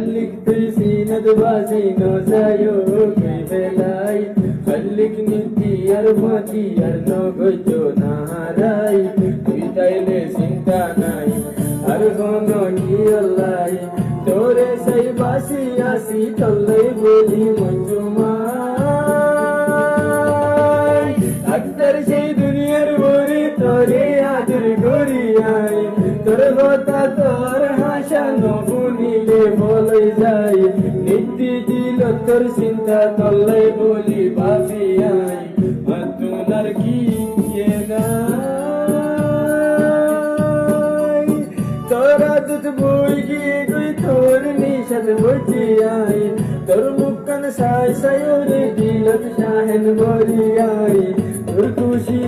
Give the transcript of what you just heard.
خليك ترسينا دباسي نوزايو كيفلاي خليك نتي أرمتي أرنو كجو نهاراي كيتايلي سنتاناي أرغونو كي الله توري سيباسي آسي تولي بولي منجوماي أكتر شي دنيا روري توري آدر غوري آي تور غوتا تور হাসা নবুনিলে বলে যাই নিত্যি দিল তোর চিন্তা তল্লাই বলি বাসি আই মতুনার কি নাই তোরা দুধ বই গিয়ে তুই তোর নিষাদ বসি আই তোর মুখখান সাই সাই ওরে দিলত শাহেন বলি আই তোর খুশি